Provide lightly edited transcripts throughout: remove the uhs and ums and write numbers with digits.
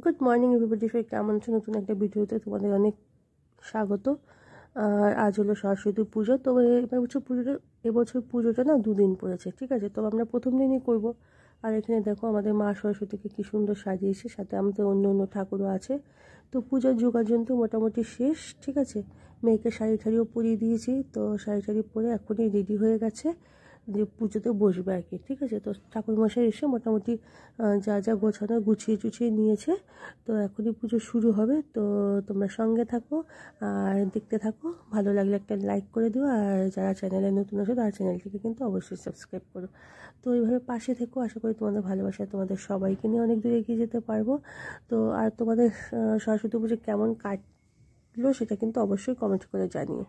Good morning everybody, সবাই কেমন আছো? নতুন একটা ভিডিওতে তোমাদের অনেক স্বাগত। আর আজ হলো সরস্বতী পুজো। তো এবছর পুজোটা না 2 দিন পড়েছে, ঠিক আছে? তো আমরা প্রথম দিনই করব। আর এখানে দেখো আমাদের মা সরস্বতীকে কি সুন্দর সাজিয়েছে, সাথে আমাদের অন্য অন্য ঠাকুরও আছে। তো পূজার যোগাযন্ত্র মোটামুটি শেষ, ঠিক আছে? মেয়েকে শাড়ি ঠাড়িও পরিয়ে দিয়েছি, তো শাড়ি ঠাড়ি পরে এখনই রেডি হয়ে গেছে যে পুজোতে বসবে আর কি, ঠিক আছে? তো ঠাকুরমশাই এসে মোটামুটি যা যা গোছানো গুছিয়ে টুছিয়ে নিয়েছে। তো এখনই পুজো শুরু হবে। তো তোমরা সঙ্গে থাকো আর দেখতে থাকো। ভালো লাগলে একটা লাইক করে দিও, আর যারা চ্যানেলে নতুন আছো তারা চ্যানেলটিকে কিন্তু অবশ্যই সাবস্ক্রাইব করো। তো এইভাবে পাশে থেকো, আশা করি তোমাদের ভালোবাসায় তোমাদের সবাইকে নিয়ে অনেক দূর এগিয়ে যেতে পারবো। তো আর তোমাদের সরস্বতী পুজো কেমন কাটলো সেটা কিন্তু অবশ্যই কমেন্ট করে জানিও।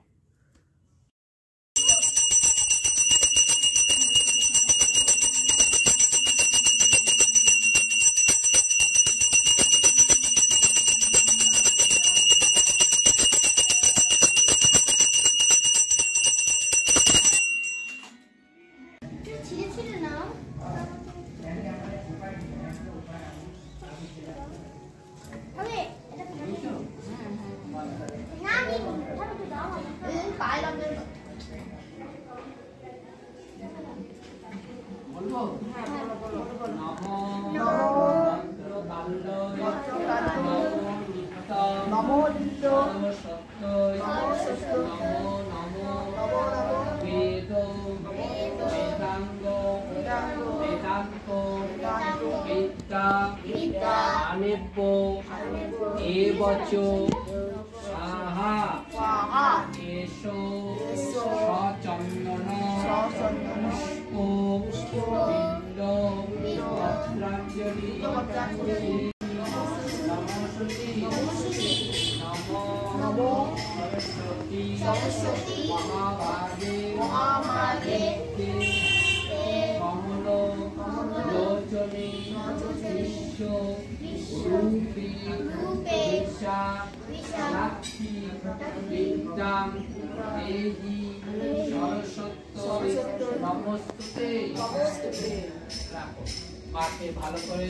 নমস্তুতে। মাকে ভালো করে